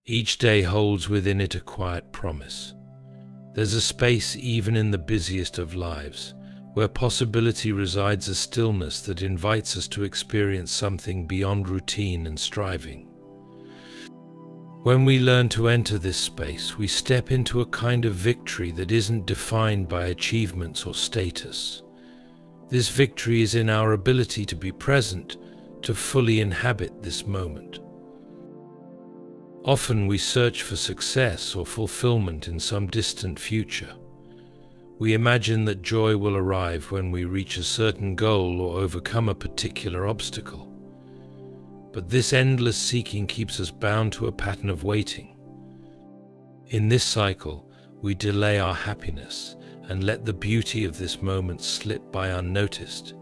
Each day holds within it a quiet promise. There's a space even in the busiest of lives, where possibility resides, a stillness that invites us to experience something beyond routine and striving. When we learn to enter this space, we step into a kind of victory that isn't defined by achievements or status. This victory is in our ability to be present, to fully inhabit this moment. Often we search for success or fulfillment in some distant future. We imagine that joy will arrive when we reach a certain goal or overcome a particular obstacle. But this endless seeking keeps us bound to a pattern of waiting. In this cycle, we delay our happiness and let the beauty of this moment slip by unnoticed.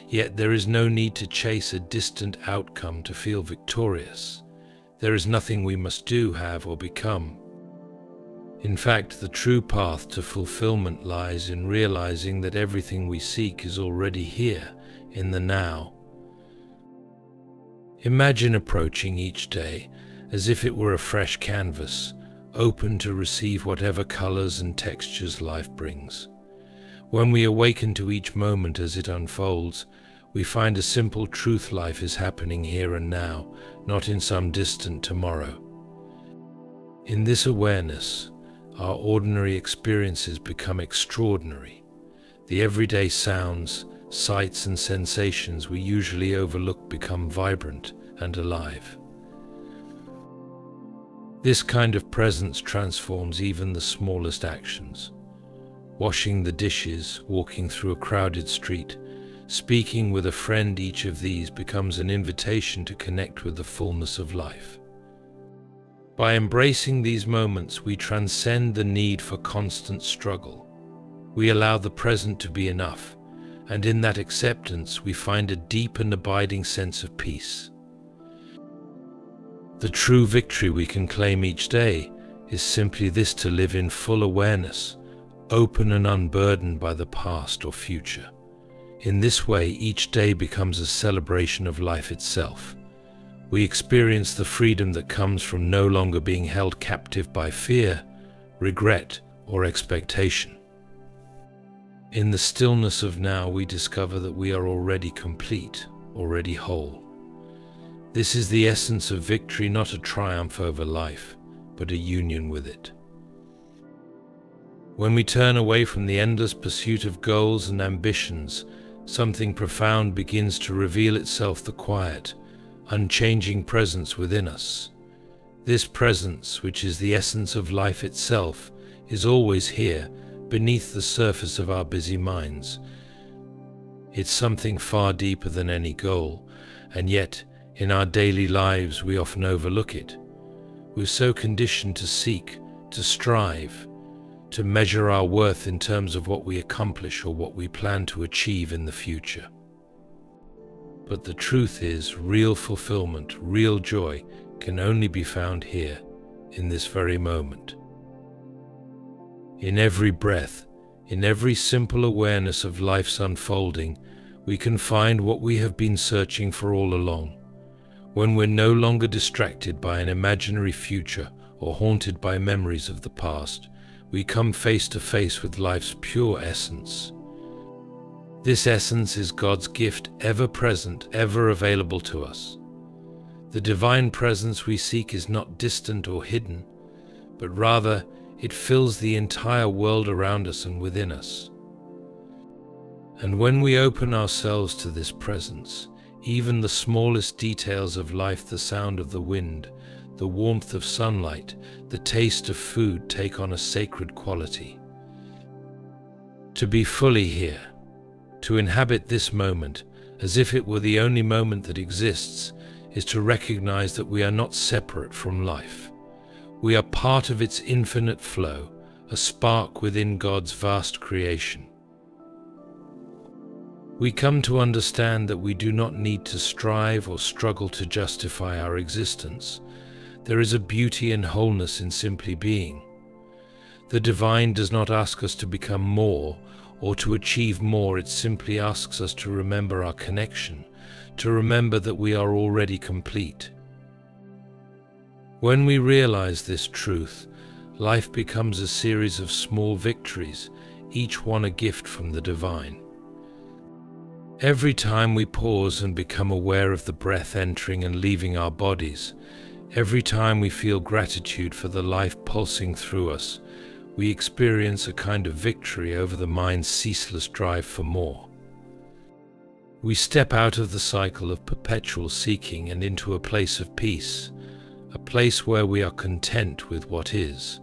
Yet there is no need to chase a distant outcome to feel victorious. There is nothing we must do, have, or become. In fact, the true path to fulfillment lies in realizing that everything we seek is already here, in the now. Imagine approaching each day as if it were a fresh canvas, open to receive whatever colors and textures life brings. When we awaken to each moment as it unfolds, we find a simple truth: life is happening here and now, not in some distant tomorrow. In this awareness, our ordinary experiences become extraordinary. The everyday sounds, sights, and sensations we usually overlook become vibrant and alive. This kind of presence transforms even the smallest actions. Washing the dishes, walking through a crowded street, speaking with a friend, each of these becomes an invitation to connect with the fullness of life. By embracing these moments, we transcend the need for constant struggle. We allow the present to be enough, and in that acceptance we find a deep and abiding sense of peace. The true victory we can claim each day is simply this: to live in full awareness, open and unburdened by the past or future. In this way, each day becomes a celebration of life itself. We experience the freedom that comes from no longer being held captive by fear, regret, or expectation. In the stillness of now, we discover that we are already complete, already whole. This is the essence of victory, not a triumph over life, but a union with it. When we turn away from the endless pursuit of goals and ambitions, something profound begins to reveal itself: the quiet, unchanging presence within us. This presence, which is the essence of life itself, is always here, beneath the surface of our busy minds. It's something far deeper than any goal, and yet, in our daily lives, we often overlook it. We're so conditioned to seek, to strive, to measure our worth in terms of what we accomplish or what we plan to achieve in the future. But the truth is, real fulfillment, real joy, can only be found here, in this very moment. In every breath, in every simple awareness of life's unfolding, we can find what we have been searching for all along. When we're no longer distracted by an imaginary future or haunted by memories of the past, we come face to face with life's pure essence. This essence is God's gift, ever present, ever available to us. The divine presence we seek is not distant or hidden, but rather it fills the entire world around us and within us. And when we open ourselves to this presence, even the smallest details of life, the sound of the wind, the warmth of sunlight, the taste of food, take on a sacred quality. To be fully here, to inhabit this moment as if it were the only moment that exists, is to recognize that we are not separate from life. We are part of its infinite flow, a spark within God's vast creation. We come to understand that we do not need to strive or struggle to justify our existence. There is a beauty and wholeness in simply being. The divine does not ask us to become more or to achieve more. It simply asks us to remember our connection, to remember that we are already complete. When we realize this truth, life becomes a series of small victories, each one a gift from the divine. Every time we pause and become aware of the breath entering and leaving our bodies, every time we feel gratitude for the life pulsing through us, we experience a kind of victory over the mind's ceaseless drive for more. We step out of the cycle of perpetual seeking and into a place of peace, a place where we are content with what is.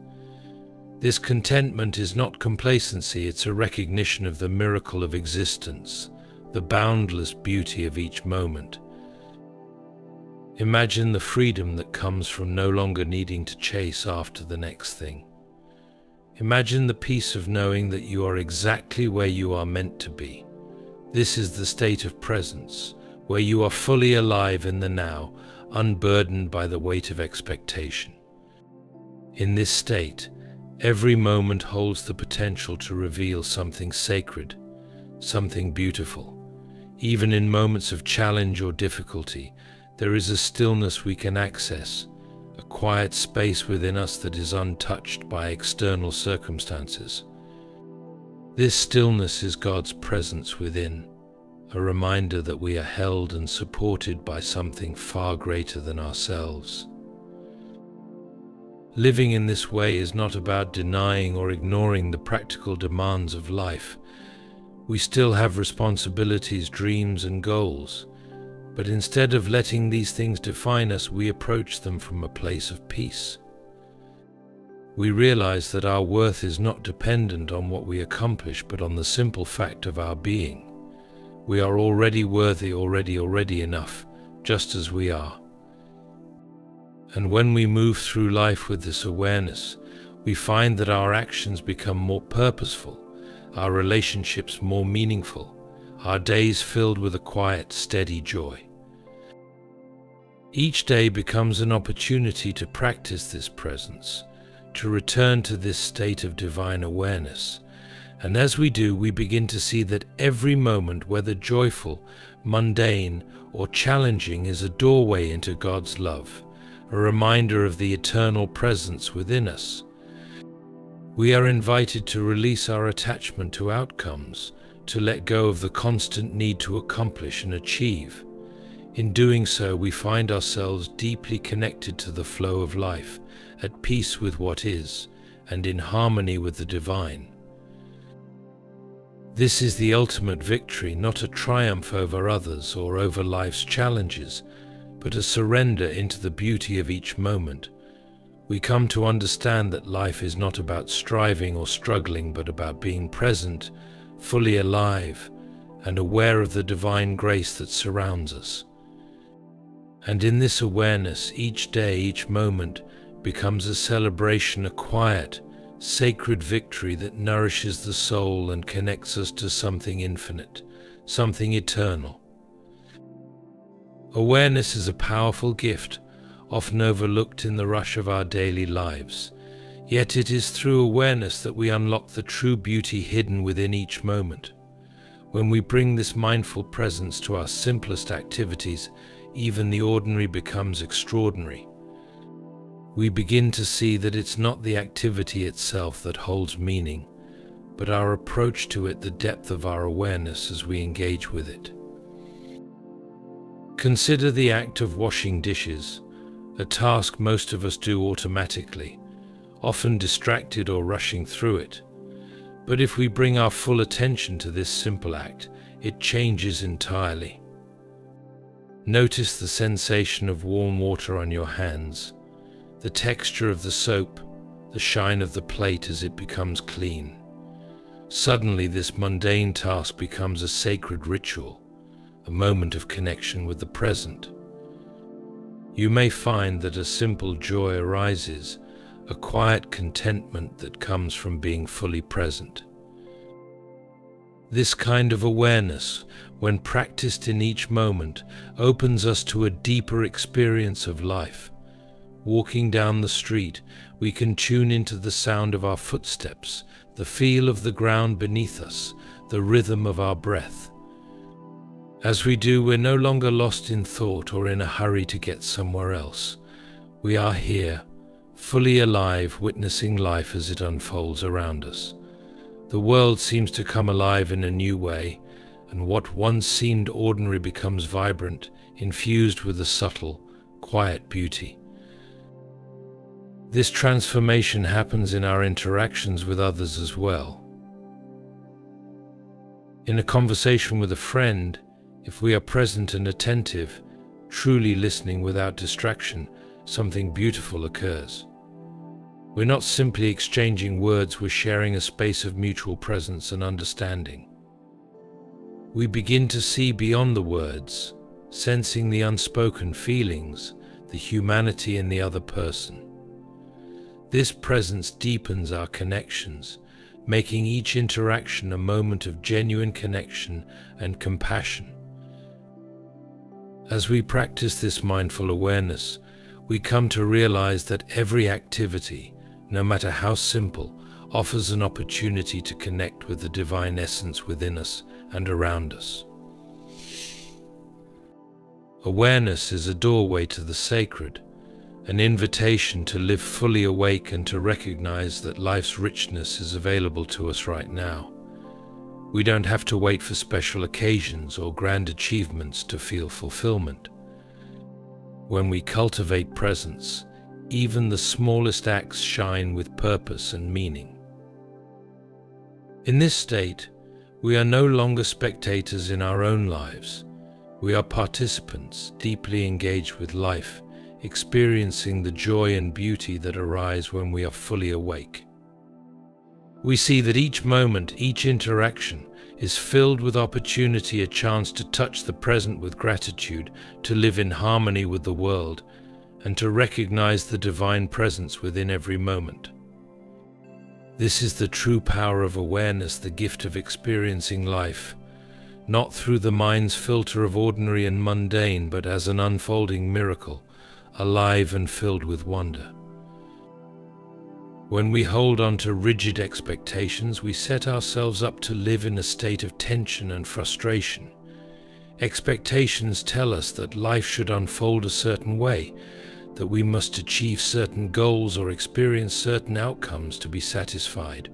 This contentment is not complacency, it's a recognition of the miracle of existence, the boundless beauty of each moment. Imagine the freedom that comes from no longer needing to chase after the next thing. Imagine the peace of knowing that you are exactly where you are meant to be. This is the state of presence, where you are fully alive in the now, unburdened by the weight of expectation. In this state, every moment holds the potential to reveal something sacred, something beautiful. Even in moments of challenge or difficulty, there is a stillness we can access, a quiet space within us that is untouched by external circumstances. This stillness is God's presence within, a reminder that we are held and supported by something far greater than ourselves. Living in this way is not about denying or ignoring the practical demands of life. We still have responsibilities, dreams, and goals, but instead of letting these things define us, we approach them from a place of peace. We realize that our worth is not dependent on what we accomplish, but on the simple fact of our being. We are already worthy, already enough, just as we are. And when we move through life with this awareness, we find that our actions become more purposeful, our relationships more meaningful, our days filled with a quiet, steady joy. Each day becomes an opportunity to practice this presence, to return to this state of divine awareness. And as we do, we begin to see that every moment, whether joyful, mundane, or challenging, is a doorway into God's love, a reminder of the eternal presence within us. We are invited to release our attachment to outcomes, to let go of the constant need to accomplish and achieve. In doing so, we find ourselves deeply connected to the flow of life, at peace with what is, and in harmony with the divine. This is the ultimate victory, not a triumph over others or over life's challenges, but a surrender into the beauty of each moment. We come to understand that life is not about striving or struggling, but about being present, fully alive, and aware of the divine grace that surrounds us. And in this awareness, each day, each moment, becomes a celebration, a quiet, sacred victory that nourishes the soul and connects us to something infinite, something eternal. Awareness is a powerful gift, often overlooked in the rush of our daily lives. Yet it is through awareness that we unlock the true beauty hidden within each moment. When we bring this mindful presence to our simplest activities, even the ordinary becomes extraordinary. We begin to see that it's not the activity itself that holds meaning, but our approach to it, the depth of our awareness as we engage with it. Consider the act of washing dishes, a task most of us do automatically, often distracted or rushing through it. But if we bring our full attention to this simple act, it changes entirely. Notice the sensation of warm water on your hands, the texture of the soap, the shine of the plate as it becomes clean. Suddenly, this mundane task becomes a sacred ritual, a moment of connection with the present. You may find that a simple joy arises, a quiet contentment that comes from being fully present. This kind of awareness, when practiced in each moment, opens us to a deeper experience of life. Walking down the street, we can tune into the sound of our footsteps, the feel of the ground beneath us, the rhythm of our breath. As we do, we're no longer lost in thought or in a hurry to get somewhere else. We are here, fully alive, witnessing life as it unfolds around us. The world seems to come alive in a new way, and what once seemed ordinary becomes vibrant, infused with a subtle, quiet beauty. This transformation happens in our interactions with others as well. In a conversation with a friend, if we are present and attentive, truly listening without distraction, something beautiful occurs. We're not simply exchanging words, we're sharing a space of mutual presence and understanding. We begin to see beyond the words, sensing the unspoken feelings, the humanity in the other person. This presence deepens our connections, making each interaction a moment of genuine connection and compassion. As we practice this mindful awareness, we come to realize that every activity, no matter how simple, offers an opportunity to connect with the divine essence within us and around us. Awareness is a doorway to the sacred, an invitation to live fully awake and to recognize that life's richness is available to us right now. We don't have to wait for special occasions or grand achievements to feel fulfillment. When we cultivate presence, even the smallest acts shine with purpose and meaning. In this state, we are no longer spectators in our own lives. We are participants, deeply engaged with life, experiencing the joy and beauty that arise when we are fully awake. We see that each moment, each interaction, is filled with opportunity, a chance to touch the present with gratitude, to live in harmony with the world, and to recognize the divine presence within every moment. This is the true power of awareness, the gift of experiencing life, not through the mind's filter of ordinary and mundane, but as an unfolding miracle, alive and filled with wonder. When we hold on to rigid expectations, we set ourselves up to live in a state of tension and frustration. Expectations tell us that life should unfold a certain way, that we must achieve certain goals or experience certain outcomes to be satisfied.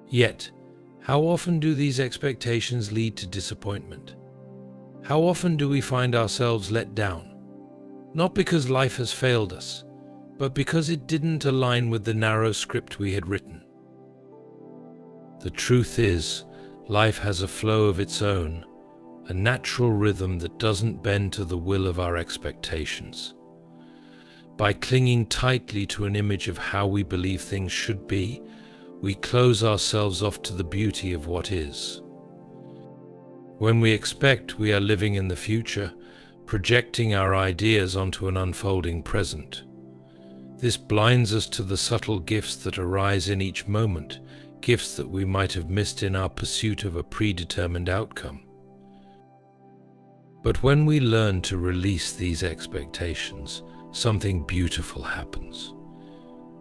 Yet, how often do these expectations lead to disappointment? How often do we find ourselves let down? Not because life has failed us, but because it didn't align with the narrow script we had written. The truth is, life has a flow of its own, a natural rhythm that doesn't bend to the will of our expectations. By clinging tightly to an image of how we believe things should be, we close ourselves off to the beauty of what is. When we expect, we are living in the future, projecting our ideas onto an unfolding present. This blinds us to the subtle gifts that arise in each moment, gifts that we might have missed in our pursuit of a predetermined outcome. But when we learn to release these expectations, something beautiful happens.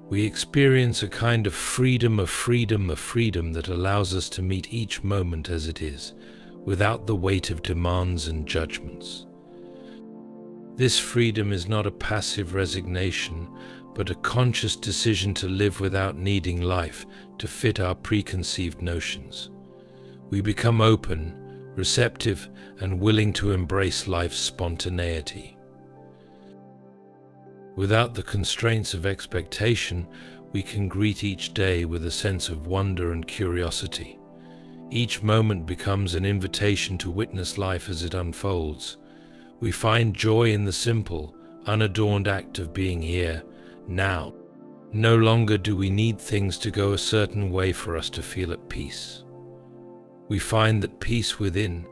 We experience a kind of freedom that allows us to meet each moment as it is, without the weight of demands and judgments. This freedom is not a passive resignation, but a conscious decision to live without needing life to fit our preconceived notions. We become open, receptive, and willing to embrace life's spontaneity. Without the constraints of expectation, we can greet each day with a sense of wonder and curiosity. Each moment becomes an invitation to witness life as it unfolds. We find joy in the simple, unadorned act of being here, now. No longer do we need things to go a certain way for us to feel at peace. We find that peace within,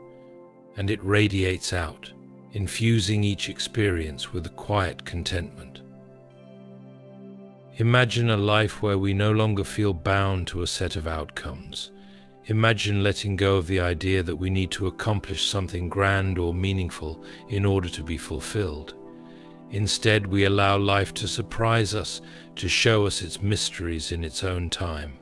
and it radiates out, infusing each experience with a quiet contentment. Imagine a life where we no longer feel bound to a set of outcomes. Imagine letting go of the idea that we need to accomplish something grand or meaningful in order to be fulfilled. Instead, we allow life to surprise us, to show us its mysteries in its own time.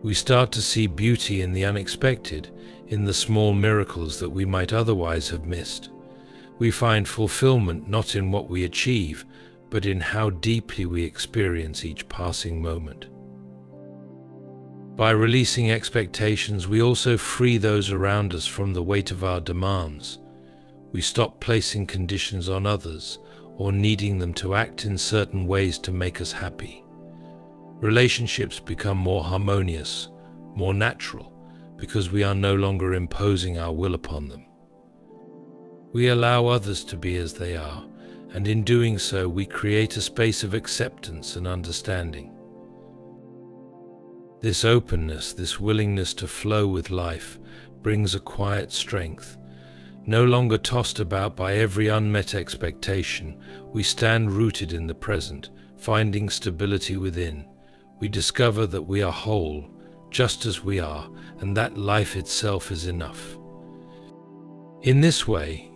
We start to see beauty in the unexpected, in the small miracles that we might otherwise have missed. We find fulfillment not in what we achieve, but in how deeply we experience each passing moment. By releasing expectations, we also free those around us from the weight of our demands. We stop placing conditions on others or needing them to act in certain ways to make us happy. Relationships become more harmonious, more natural, because we are no longer imposing our will upon them. We allow others to be as they are, and in doing so, we create a space of acceptance and understanding. This openness, this willingness to flow with life, brings a quiet strength. No longer tossed about by every unmet expectation, we stand rooted in the present, finding stability within. We discover that we are whole, just as we are, and that life itself is enough. In this way,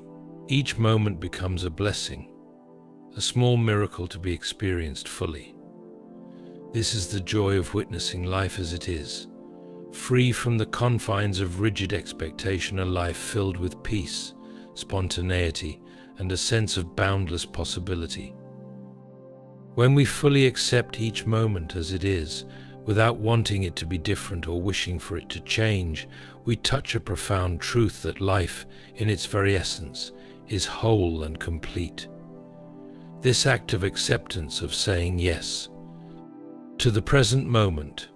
each moment becomes a blessing, a small miracle to be experienced fully. This is the joy of witnessing life as it is, free from the confines of rigid expectation, a life filled with peace, spontaneity, and a sense of boundless possibility. When we fully accept each moment as it is, without wanting it to be different or wishing for it to change, we touch a profound truth that life, in its very essence, is whole and complete. This act of acceptance, of saying yes to the present moment,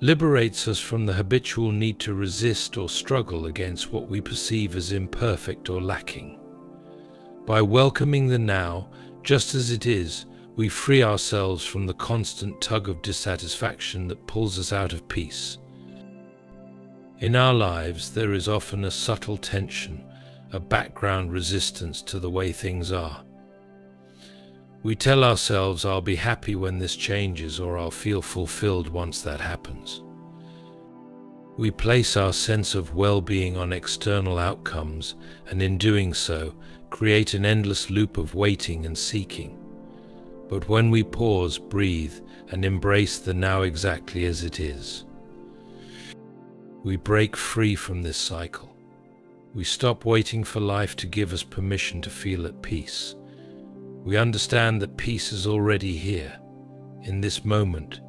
liberates us from the habitual need to resist or struggle against what we perceive as imperfect or lacking. By welcoming the now, just as it is, we free ourselves from the constant tug of dissatisfaction that pulls us out of peace. In our lives, there is often a subtle tension, a background resistance to the way things are. We tell ourselves, I'll be happy when this changes, or I'll feel fulfilled once that happens. We place our sense of well-being on external outcomes, and in doing so, create an endless loop of waiting and seeking. But when we pause, breathe, and embrace the now exactly as it is, we break free from this cycle. We stop waiting for life to give us permission to feel at peace. We understand that peace is already here, in this moment,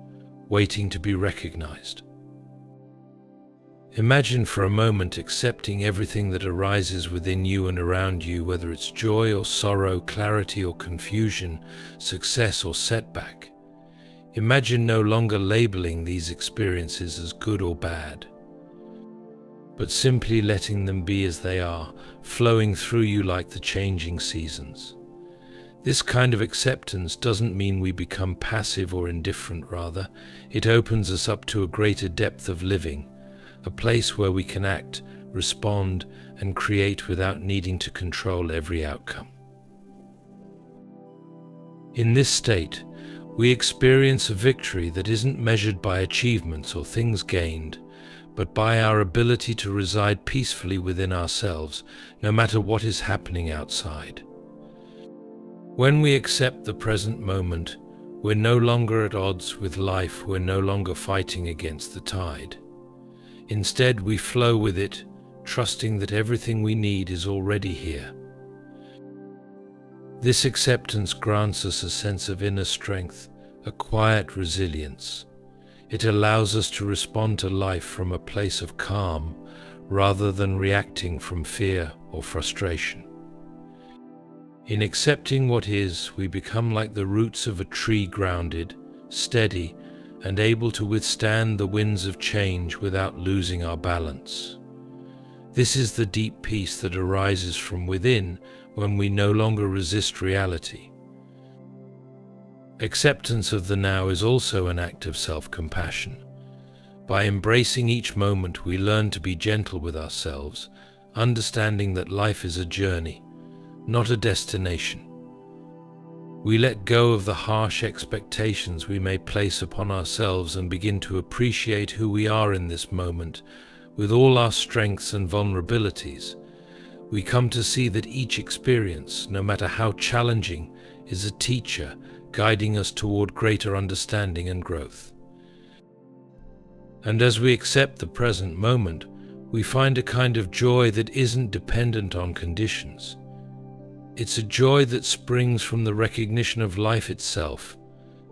waiting to be recognized. Imagine for a moment accepting everything that arises within you and around you, whether it's joy or sorrow, clarity or confusion, success or setback. Imagine no longer labeling these experiences as good or bad, but simply letting them be as they are, flowing through you like the changing seasons. This kind of acceptance doesn't mean we become passive or indifferent. Rather, it opens us up to a greater depth of living, a place where we can act, respond, and create without needing to control every outcome. In this state, we experience a victory that isn't measured by achievements or things gained, but by our ability to reside peacefully within ourselves, no matter what is happening outside. When we accept the present moment, we're no longer at odds with life, we're no longer fighting against the tide. Instead, we flow with it, trusting that everything we need is already here. This acceptance grants us a sense of inner strength, a quiet resilience. It allows us to respond to life from a place of calm, rather than reacting from fear or frustration. In accepting what is, we become like the roots of a tree, grounded, steady, and able to withstand the winds of change without losing our balance. This is the deep peace that arises from within when we no longer resist reality. Acceptance of the now is also an act of self-compassion. By embracing each moment, we learn to be gentle with ourselves, understanding that life is a journey, not a destination. We let go of the harsh expectations we may place upon ourselves and begin to appreciate who we are in this moment, with all our strengths and vulnerabilities. We come to see that each experience, no matter how challenging, is a teacher guiding us toward greater understanding and growth. And as we accept the present moment, we find a kind of joy that isn't dependent on conditions. It's a joy that springs from the recognition of life itself,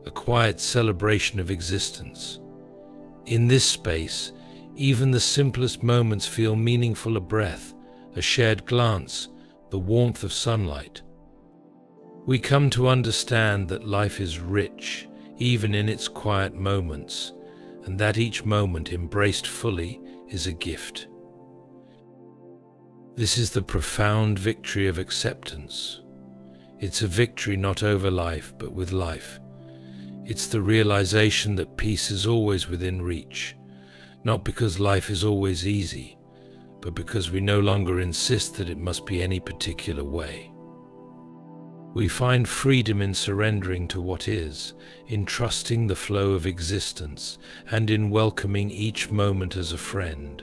a quiet celebration of existence. In this space, even the simplest moments feel meaningful: a breath, a shared glance, the warmth of sunlight. We come to understand that life is rich, even in its quiet moments, and that each moment embraced fully is a gift. This is the profound victory of acceptance. It's a victory not over life, but with life. It's the realization that peace is always within reach, not because life is always easy, but because we no longer insist that it must be any particular way. We find freedom in surrendering to what is, in trusting the flow of existence, and in welcoming each moment as a friend.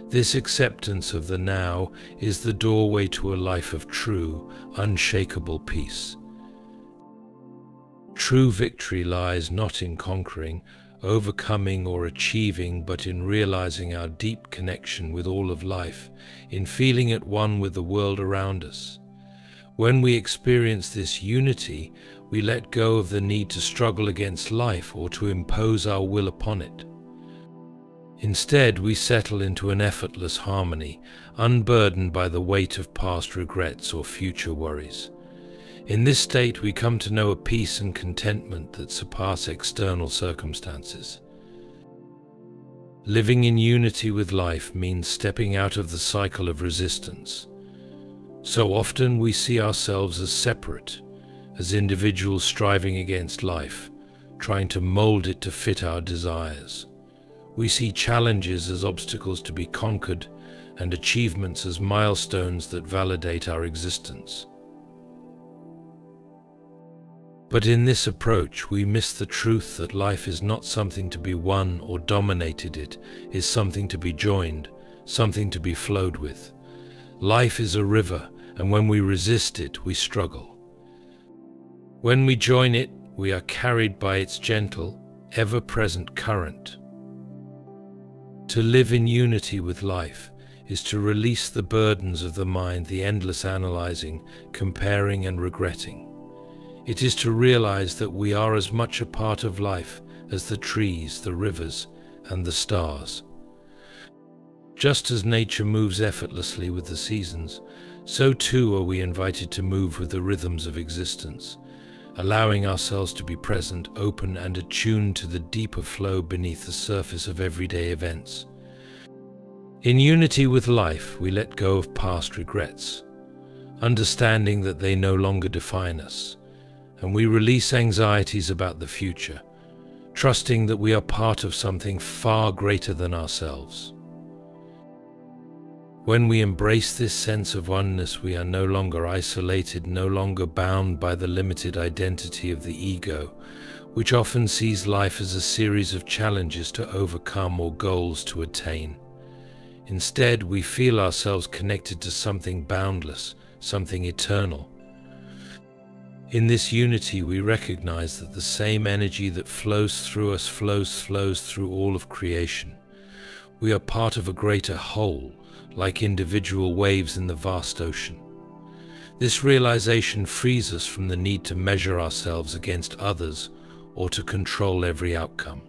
This acceptance of the now is the doorway to a life of true, unshakable peace. True victory lies not in conquering, overcoming, or achieving, but in realizing our deep connection with all of life, in feeling at one with the world around us. When we experience this unity, we let go of the need to struggle against life or to impose our will upon it. Instead, we settle into an effortless harmony, unburdened by the weight of past regrets or future worries. In this state, we come to know a peace and contentment that surpass external circumstances. Living in unity with life means stepping out of the cycle of resistance. So often we see ourselves as separate, as individuals striving against life, trying to mold it to fit our desires. We see challenges as obstacles to be conquered, and achievements as milestones that validate our existence. But in this approach, we miss the truth that life is not something to be won or dominated. It is something to be joined, something to be flowed with. Life is a river, and when we resist it, we struggle. When we join it, we are carried by its gentle, ever-present current. To live in unity with life is to release the burdens of the mind, the endless analyzing, comparing, and regretting. It is to realize that we are as much a part of life as the trees, the rivers, and the stars. Just as nature moves effortlessly with the seasons, so too are we invited to move with the rhythms of existence, allowing ourselves to be present, open, and attuned to the deeper flow beneath the surface of everyday events. In unity with life, we let go of past regrets, understanding that they no longer define us, and we release anxieties about the future, trusting that we are part of something far greater than ourselves. When we embrace this sense of oneness, we are no longer isolated, no longer bound by the limited identity of the ego, which often sees life as a series of challenges to overcome or goals to attain. Instead, we feel ourselves connected to something boundless, something eternal. In this unity, we recognize that the same energy that flows through us flows through all of creation. We are part of a greater whole, like individual waves in the vast ocean. This realization frees us from the need to measure ourselves against others or to control every outcome.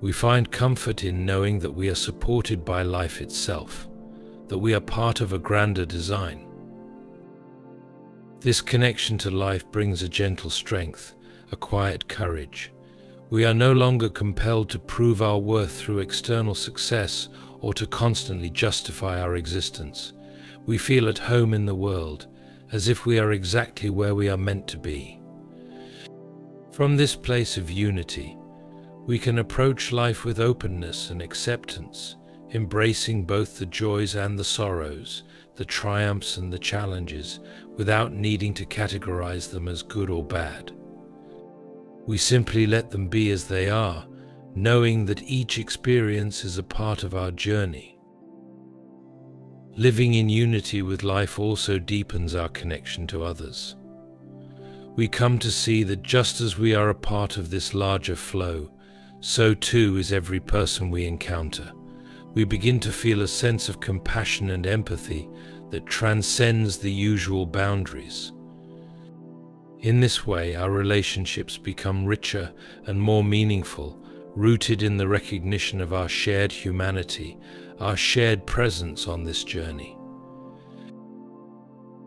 We find comfort in knowing that we are supported by life itself, that we are part of a grander design. This connection to life brings a gentle strength, a quiet courage. We are no longer compelled to prove our worth through external success or to constantly justify our existence. We feel at home in the world, as if we are exactly where we are meant to be. From this place of unity, we can approach life with openness and acceptance, embracing both the joys and the sorrows, the triumphs and the challenges, without needing to categorize them as good or bad. We simply let them be as they are, knowing that each experience is a part of our journey. Living in unity with life also deepens our connection to others. We come to see that just as we are a part of this larger flow, so too is every person we encounter. We begin to feel a sense of compassion and empathy, that transcends the usual boundaries. In this way, our relationships become richer and more meaningful, rooted in the recognition of our shared humanity, our shared presence on this journey.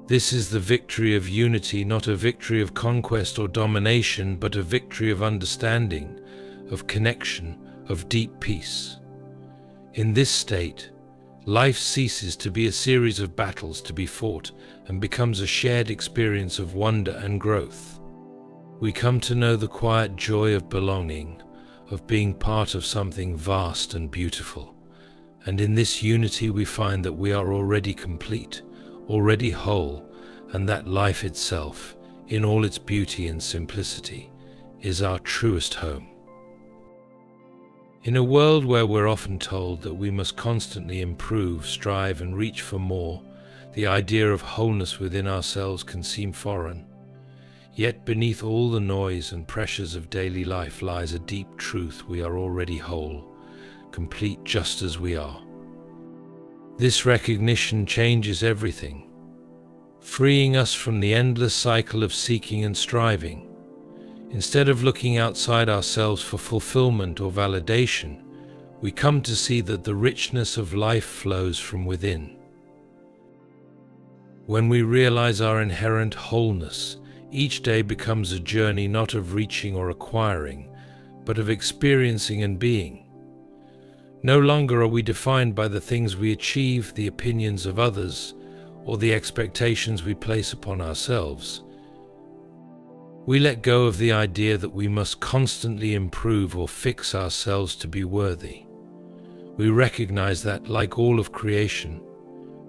This is the victory of unity, not a victory of conquest or domination, but a victory of understanding, of connection, of deep peace. In this state, life ceases to be a series of battles to be fought and becomes a shared experience of wonder and growth. We come to know the quiet joy of belonging, of being part of something vast and beautiful. And in this unity we find that we are already complete, already whole, and that life itself, in all its beauty and simplicity, is our truest home. In a world where we're often told that we must constantly improve, strive, and reach for more, the idea of wholeness within ourselves can seem foreign. Yet beneath all the noise and pressures of daily life lies a deep truth: we are already whole, complete just as we are. This recognition changes everything, freeing us from the endless cycle of seeking and striving. Instead of looking outside ourselves for fulfillment or validation, we come to see that the richness of life flows from within. When we realize our inherent wholeness, each day becomes a journey not of reaching or acquiring, but of experiencing and being. No longer are we defined by the things we achieve, the opinions of others, or the expectations we place upon ourselves. We let go of the idea that we must constantly improve or fix ourselves to be worthy. We recognize that, like all of creation,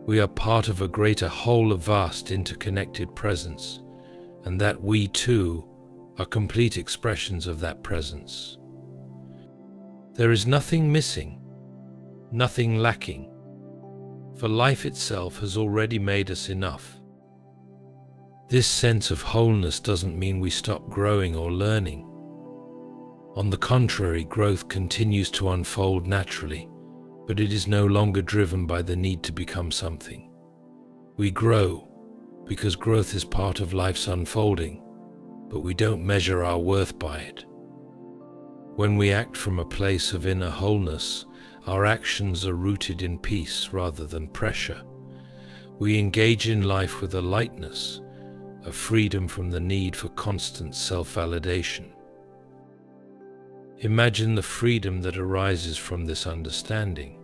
we are part of a greater whole of vast interconnected presence, and that we too are complete expressions of that presence. There is nothing missing, nothing lacking, for life itself has already made us enough. This sense of wholeness doesn't mean we stop growing or learning. On the contrary, growth continues to unfold naturally, but it is no longer driven by the need to become something. We grow because growth is part of life's unfolding, but we don't measure our worth by it. When we act from a place of inner wholeness, our actions are rooted in peace rather than pressure. We engage in life with a lightness, a freedom from the need for constant self-validation. Imagine the freedom that arises from this understanding.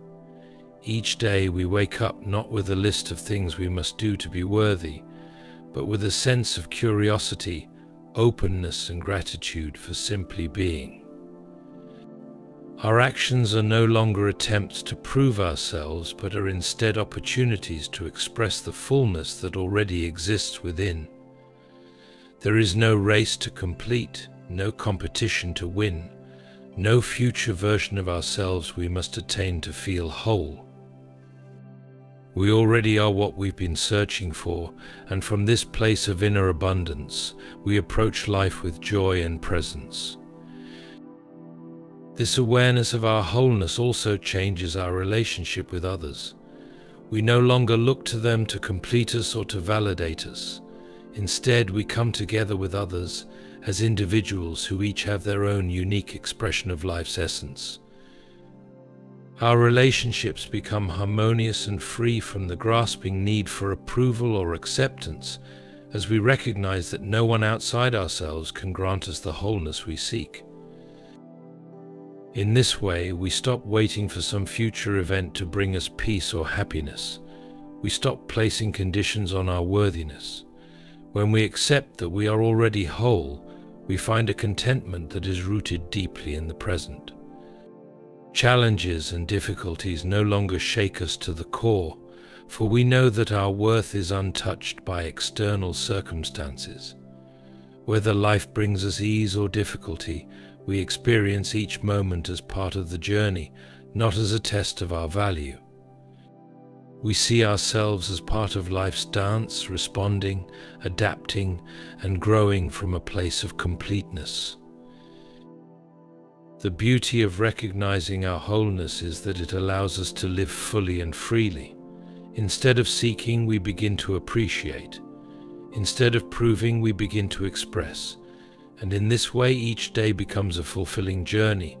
Each day we wake up not with a list of things we must do to be worthy, but with a sense of curiosity, openness, and gratitude for simply being. Our actions are no longer attempts to prove ourselves, but are instead opportunities to express the fullness that already exists within. There is no race to complete, no competition to win, no future version of ourselves we must attain to feel whole. We already are what we've been searching for, and from this place of inner abundance, we approach life with joy and presence. This awareness of our wholeness also changes our relationship with others. We no longer look to them to complete us or to validate us. Instead, we come together with others as individuals who each have their own unique expression of life's essence. Our relationships become harmonious and free from the grasping need for approval or acceptance, as we recognize that no one outside ourselves can grant us the wholeness we seek. In this way, we stop waiting for some future event to bring us peace or happiness. We stop placing conditions on our worthiness. When we accept that we are already whole, we find a contentment that is rooted deeply in the present. Challenges and difficulties no longer shake us to the core, for we know that our worth is untouched by external circumstances. Whether life brings us ease or difficulty, we experience each moment as part of the journey, not as a test of our value. We see ourselves as part of life's dance, responding, adapting, and growing from a place of completeness. The beauty of recognizing our wholeness is that it allows us to live fully and freely. Instead of seeking, we begin to appreciate. Instead of proving, we begin to express. And in this way, each day becomes a fulfilling journey,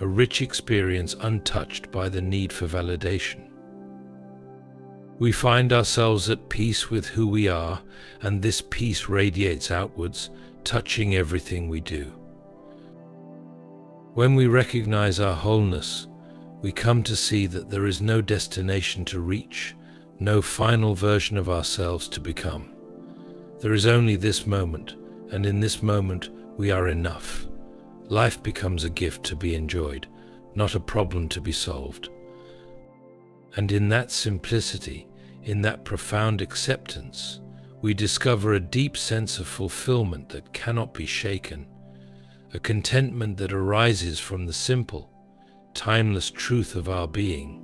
a rich experience untouched by the need for validation. We find ourselves at peace with who we are, and this peace radiates outwards, touching everything we do. When we recognize our wholeness, we come to see that there is no destination to reach, no final version of ourselves to become. There is only this moment, and in this moment we are enough. Life becomes a gift to be enjoyed, not a problem to be solved. And in that simplicity, in that profound acceptance, we discover a deep sense of fulfillment that cannot be shaken, a contentment that arises from the simple, timeless truth of our being.